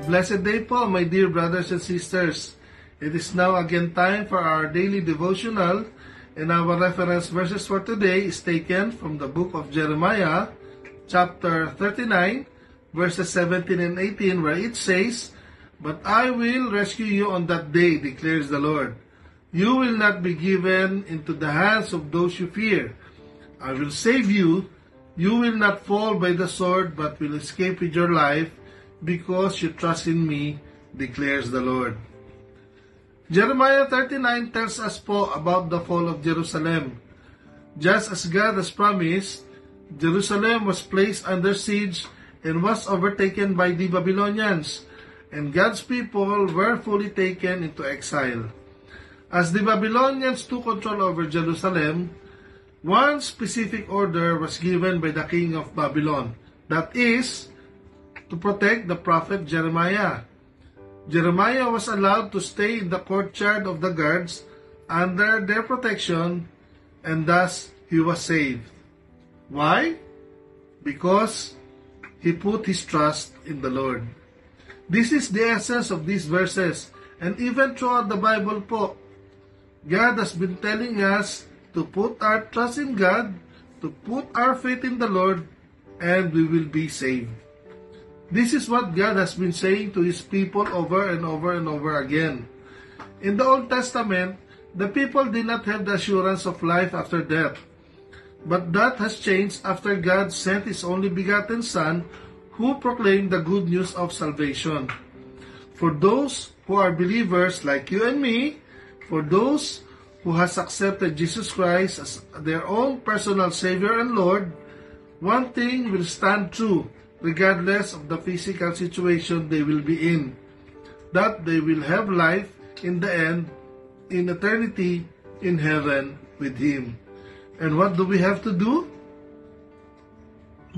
blessed day po, my dear brothers and sisters. It is now again time for our daily devotional, and our reference verses for today is taken from the book of Jeremiah, chapter 39, verses 17 and 18, where it says, "But I will rescue you on that day, declares the Lord. You will not be given into the hands of those you fear. I will save you. You will not fall by the sword, but will escape with your life, because you trust in me, declares the Lord." Jeremiah 39 tells us po about the fall of Jerusalem. Just as God has promised, Jerusalem was placed under siege and was overtaken by the Babylonians, and God's people were fully taken into exile. As the Babylonians took control over Jerusalem, one specific order was given by the king of Babylon, that is, to protect the prophet Jeremiah. Jeremiah was allowed to stay in the courtyard of the guards under their protection, and thus he was saved. Why? Because he put his trust in the Lord. This is the essence of these verses, and even throughout the Bible po, God has been telling us to put our trust in God, to put our faith in the Lord, and we will be saved. This is what God has been saying to His people over and over and over again. In the Old Testament, the people did not have the assurance of life after death. But that has changed after God sent His only begotten Son, who proclaimed the good news of salvation. For those who are believers like you and me, for those who has accepted Jesus Christ as their own personal Savior and Lord, one thing will stand true, regardless of the physical situation they will be in, that they will have life in the end, in eternity, in heaven with Him. And what do we have to do?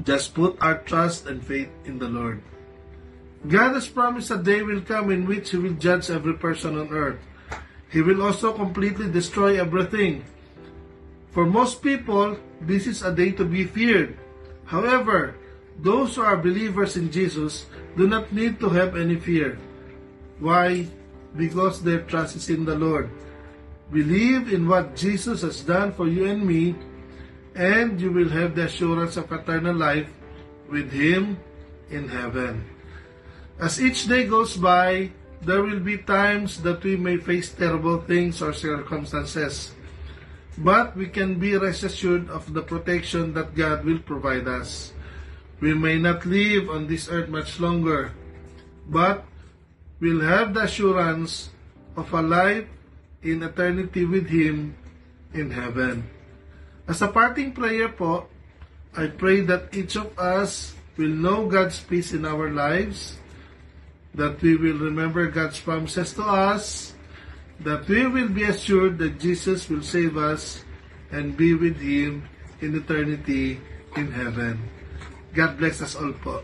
Just put our trust and faith in the Lord. God has promised a day will come in which He will judge every person on earth. He will also completely destroy everything. For most people, this is a day to be feared. However, those who are believers in Jesus do not need to have any fear. Why? Because their trust is in the Lord. Believe in what Jesus has done for you and me, and you will have the assurance of eternal life with Him in heaven. As each day goes by, there will be times that we may face terrible things or circumstances, but we can be rest assured of the protection that God will provide us. We may not live on this earth much longer, but we'll have the assurance of a life in eternity with Him in heaven. As a parting prayer po, I pray that each of us will know God's peace in our lives, that we will remember God's promises to us, that we will be assured that Jesus will save us and be with Him in eternity in heaven. God bless us all po.